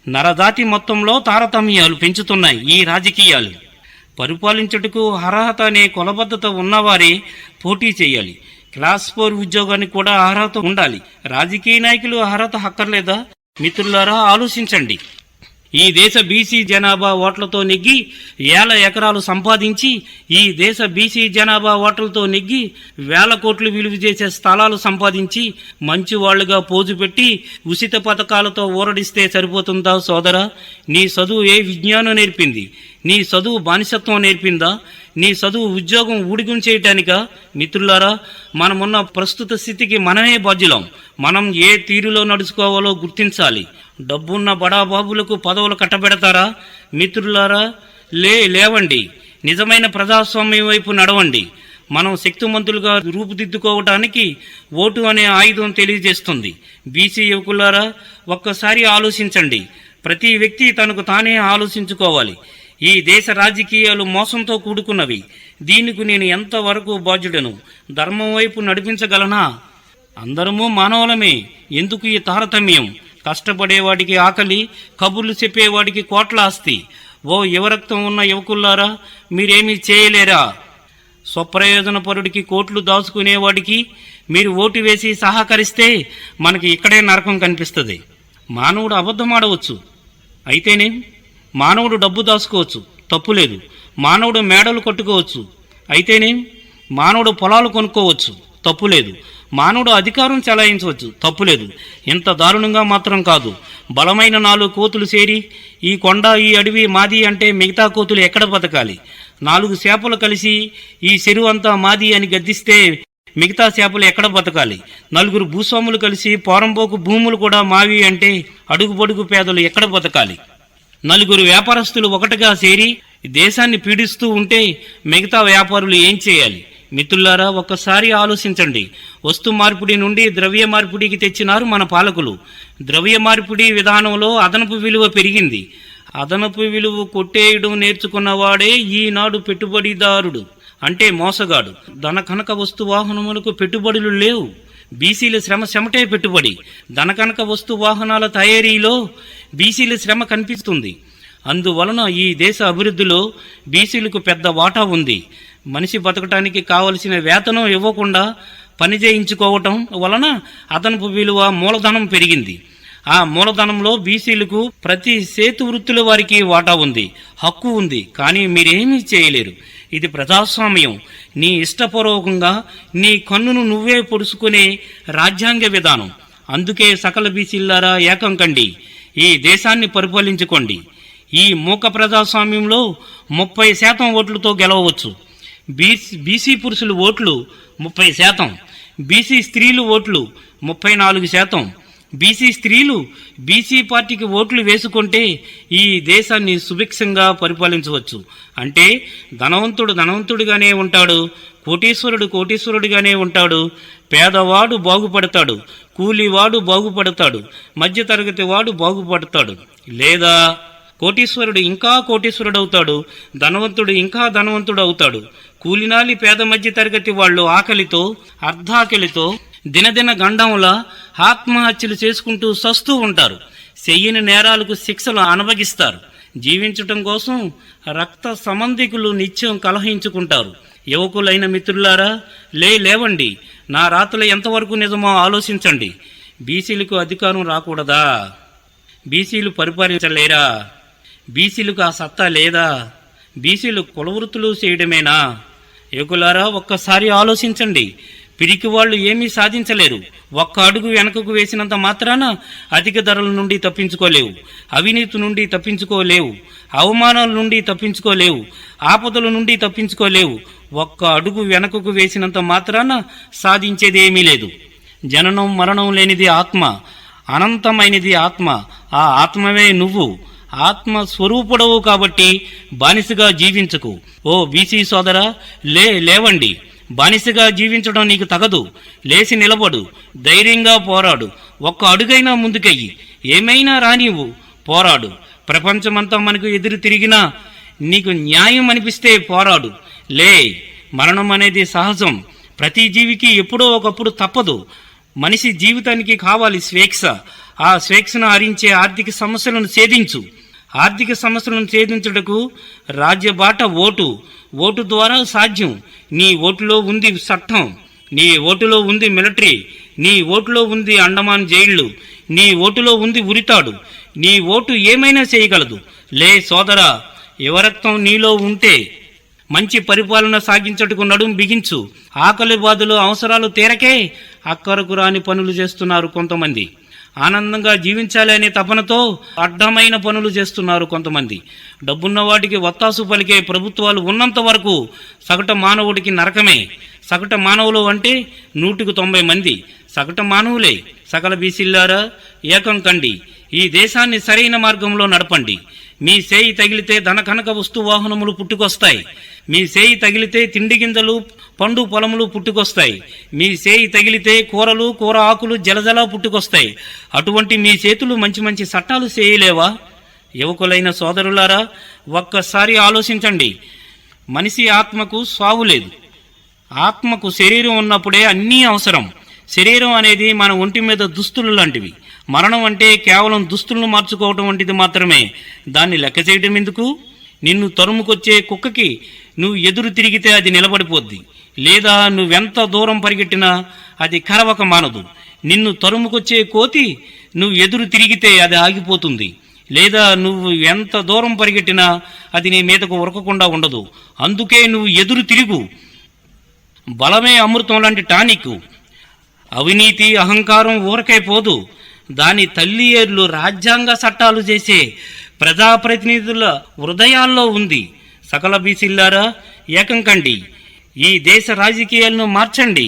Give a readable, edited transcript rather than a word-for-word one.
నరజాతి మొత్తంలో తారతమ్యాలు పెంచుతున్నాయి ఈ రాజకీయాలు. పరిపాలించుటకు అర్హత అనే కొలబద్దత ఉన్నవారే పోటీ చేయాలి. క్లాస్ 4 ఉద్యోగానికి కూడా అర్హత ఉండాలి. రాజకీయ నాయకులు అర్హత హక్కర్లేదా? మిత్రులారా, ఆలోచించండి. ఈ దేశ బీసీ జనాభా ఓట్లతో నెగ్గి 1000 ఎకరాలు సంపాదించి, ఈ దేశ బీసీ జనాభా ఓట్లతో నెగ్గి 1000 కోట్లు విలువ చేసే స్థలాలు సంపాదించి, మంచి వాళ్లుగా పోజు పెట్టి ఉచిత పథకాలతో ఊరడిస్తే సరిపోతుందా సోదరా? నీ చదువు ఏ విజ్ఞానం నేర్పింది? నీ చదువు బానిసత్వం నేర్పిందా? నీ చదువు ఉద్యోగం ఊడిగం చేయటానికా? మిత్రులారా, మనమున్న ప్రస్తుత స్థితికి మనమే బాధ్యులం. మనం ఏ తీరులో నడుచుకోవాలో గుర్తించాలి. డబ్బున్న బడాబాబులకు పదవులు కట్టబెడతారా? మిత్రులారా, లేవండి. నిజమైన ప్రజాస్వామ్యం వైపు నడవండి. మనం శక్తిమంతులుగా రూపుదిద్దుకోవటానికి ఓటు అనే ఆయుధం తెలియజేస్తుంది. బీసీ యువకులారా, ఒక్కసారి ఆలోచించండి. ప్రతి వ్యక్తి తనకు తానే ఆలోచించుకోవాలి. ఈ దేశ రాజకీయాలు మోసంతో కూడుకున్నవి. దీనికి నేను ఎంతవరకు బాధ్యుడను? ధర్మం వైపు నడిపించగలనా? అందరము మానవులమే. ఎందుకు ఈ తారతమ్యం? కష్టపడేవాడికి ఆకలి, కబుర్లు చెప్పేవాడికి కోట్ల ఆస్తి. ఓ యువరక్తం ఉన్న యువకుల్లారా, మీరేమీ చేయలేరా? స్వప్రయోజనపరుడికి కోట్లు దాచుకునేవాడికి మీరు ఓటు వేసి సహకరిస్తే మనకి ఇక్కడే నరకం కనిపిస్తుంది. మానవుడు అబద్ధమాడవచ్చు, అయితేనే. మానవుడు డబ్బు దాచుకోవచ్చు, తప్పులేదు. మానవుడు మేడలు కట్టుకోవచ్చు, అయితేనే. మానవుడు పొలాలు కొనుక్కోవచ్చు, తప్పులేదు. మానవుడు అధికారం చెలాయించవచ్చు, తప్పులేదు. ఇంత దారుణంగా మాత్రం కాదు. బలమైన 4 కోతులు చేరి ఈ కొండ ఈ అడవి మాది అంటే మిగతా కోతులు ఎక్కడ బతకాలి? 4 చేపలు కలిసి ఈ చెరువు అంతా మాది అని గద్దిస్తే మిగతా చేపలు ఎక్కడ బతకాలి? 4 భూస్వాములు కలిసి పోరంబోకు భూములు కూడా మావి అంటే అడుగుబడుగు పేదలు ఎక్కడ బతకాలి? 4 వ్యాపారస్తులు ఒకటిగా చేరి దేశాన్ని పీడిస్తూ ఉంటే మిగతా వ్యాపారులు ఏం చేయాలి? మిత్రులారా, ఒక్కసారి ఆలోచించండి. వస్తు మార్పిడి నుండి ద్రవ్య మార్పిడికి తెచ్చినారు మన పాలకులు. ద్రవ్య మార్పిడి విధానంలో అదనపు విలువ పెరిగింది. అదనపు విలువ కొట్టేయడం నేర్చుకున్నవాడే ఈనాడు పెట్టుబడిదారుడు, అంటే మోసగాడు. ధన కనక వస్తు వాహనములకు పెట్టుబడులు లేవు. బీసీల శ్రమ చెమటే పెట్టుబడి. ధన కనక వస్తు వాహనాల తయారీలో బీసీల శ్రమ కనిపిస్తుంది. అందువలన ఈ దేశ అభివృద్ధిలో బీసీలకు పెద్ద వాటా ఉంది. మనిషి బతకటానికి కావలసిన వేతనం ఇవ్వకుండా పని చేయించుకోవటం వలన అదనపు విలువ మూలధనం పెరిగింది. ఆ మూలధనంలో బీసీలకు ప్రతి చేతు వృత్తుల వారికి వాటా ఉంది, హక్కు ఉంది. కానీ మీరేమీ చేయలేరు. ఇది ప్రజాస్వామ్యం. నీ ఇష్టపూర్వకంగా నీ కన్నును నువ్వే పొడుచుకునే రాజ్యాంగ విధానం. అందుకే సకల బీసీలారా ఏకం కండి, ఈ దేశాన్ని పరిపాలించుకోండి. ఈ మూక ప్రజాస్వామ్యంలో 30% ఓట్లతో గెలవవచ్చు. బీసీ పురుషుల ఓట్లు 30%, బీసీ స్త్రీలు ఓట్లు 34%. బీసీ స్త్రీలు బీసీ పార్టీకి ఓట్లు వేసుకుంటే ఈ దేశాన్ని సుభిక్షంగా పరిపాలించవచ్చు. అంటే ధనవంతుడు ధనవంతుడిగానే ఉంటాడు, కోటీశ్వరుడు కోటీశ్వరుడిగానే ఉంటాడు, పేదవాడు బాగుపడతాడు, కూలివాడు బాగుపడతాడు, మధ్యతరగతి వాడు బాగుపడతాడు. లేదా కోటీశ్వరుడు ఇంకా కోటీశ్వరుడు అవుతాడు, ధనవంతుడు ఇంకా ధనవంతుడు అవుతాడు. కూలినాలి పేద మధ్య తరగతి వాళ్ళు ఆకలితో అర్ధాకలితో దినదిన గండంలా ఆత్మహత్యలు చేసుకుంటూ సస్తూ ఉంటారు. చెయ్యని నేరాలకు శిక్షలు అనుభవిస్తారు. జీవించటం కోసం రక్త సంబంధికులు నిత్యం కలహించుకుంటారు. యువకులైన మిత్రులారా, లేవండి. నా రాతలు ఎంతవరకు నిజమో ఆలోచించండి. బీసీలకు అధికారం రాకూడదా? బీసీలు పరిపాలించలేరా? బీసీలకు ఆ సత్తా లేదా? బీసీలు కులవృత్తులు చేయడమేనా? యువకులారా, ఒక్కసారి ఆలోచించండి. పిరికి వాళ్ళు ఏమీ సాధించలేరు. ఒక్క అడుగు వెనకకు వేసినంత మాత్రాన అధిక ధరల నుండి తప్పించుకోలేవు, అవినీతి నుండి తప్పించుకోలేవు, అవమానాల నుండి తప్పించుకోలేవు, ఆపదల నుండి తప్పించుకోలేవు. ఒక్క అడుగు వెనకకు వేసినంత మాత్రాన సాధించేదేమీ లేదు. జననం మరణం లేనిది ఆత్మ, అనంతమైనది ఆత్మ. ఆ ఆత్మవే నువ్వు. ఆత్మ స్వరూపుడవు కాబట్టి బానిసగా జీవించకు. ఓ బీసీ సోదరా, లేవండి. బానిసగా జీవించడం నీకు తగదు. లేచి నిలబడు, ధైర్యంగా పోరాడు. ఒక్క అడుగైనా ముందుకయ్యి. ఏమైనా రానివ్వు, పోరాడు. ప్రపంచమంతా మనకు ఎదురు తిరిగినా నీకు న్యాయం అనిపిస్తే పోరాడు. మరణం అనేది సహజం. ప్రతి జీవికి ఎప్పుడో ఒకప్పుడు తప్పదు. మనిషి జీవితానికి కావాలి స్వేచ్ఛ. ఆ స్వేచ్ఛను హరించే ఆర్థిక సమస్యలను ఛేదించు. ఆర్థిక సమస్యలను ఛేదించుటకు రాజ్యబాట ఓటు. ఓటు ద్వారా సాధ్యం. నీ ఓటులో ఉంది చట్టం, నీ ఓటులో ఉంది మిలిటరీ, నీ ఓటులో ఉంది అండమాన్ జైళ్లు, నీ ఓటులో ఉంది ఉరితాడు. నీ ఓటు ఏమైనా చేయగలదు. లే సోదరా, యువరక్తం నీలో ఉంటే మంచి పరిపాలన సాగించటకు నడుం బిగించు. ఆకలి బాధలు అవసరాలు తీరకే అక్కరకు రాని పనులు చేస్తున్నారు కొంతమంది. ఆనందంగా జీవించాలి అనే తపనతో అడ్డమైన పనులు చేస్తున్నారు కొంతమంది. డబ్బున్న వాటికి వత్తాసు పలికే ప్రభుత్వాలు ఉన్నంత వరకు సగటు మానవుడికి నరకమే. సగటు మానవులు అంటే 190 మంది సగటు మానవులే. సకల బీసీలారా ఏకం కండి, ఈ దేశాన్ని సరైన మార్గంలో నడపండి. మీ సేయి తగిలితే ధన కనక వస్తు వాహనములు పుట్టుకొస్తాయి. మీ సేయి తగిలితే తిండి గింజలు పండు పొలములు పుట్టుకొస్తాయి. మీ సేయి తగిలితే కూరలు కూర ఆకులు జలజల పుట్టుకొస్తాయి. అటువంటి మీ చేతులు మంచి మంచి చట్టాలు చేయలేవా? యువకులైన సోదరులారా, ఒక్కసారి ఆలోచించండి. మనిషి ఆత్మకు స్వావు లేదు. ఆత్మకు శరీరం ఉన్నప్పుడే అన్నీ అవసరం. శరీరం అనేది మన ఒంటి మీద దుస్తులు లాంటివి. మరణం అంటే కేవలం దుస్తులను మార్చుకోవటం వంటిది మాత్రమే. దాన్ని లెక్క చేయటం ఎందుకు? నిన్ను తరుముకొచ్చే కుక్కకి నువ్వు ఎదురు తిరిగితే అది నిలబడిపోద్ది, లేదా నువ్వెంత దూరం పరిగెట్టినా అది కరవక మానదు. నిన్ను తరుముకొచ్చే కోతి నువ్వు ఎదురు తిరిగితే అది ఆగిపోతుంది, లేదా నువ్వు ఎంత దూరం పరిగెట్టినా అది నీ మీదకు ఉరకకుండా ఉండదు. అందుకే నువ్వు ఎదురు తిరుగు. బలమే అమృతం లాంటి టానిక్. అవినీతి అహంకారం ఊరకై పోదు. దాని తల్లి ఏర్లు రాజ్యాంగ చట్టాలు చేసే ప్రజాప్రతినిధుల హృదయాల్లో ఉంది. సకల బీసీలారా ఏకం కండి, ఈ దేశ రాజకీయాలను మార్చండి.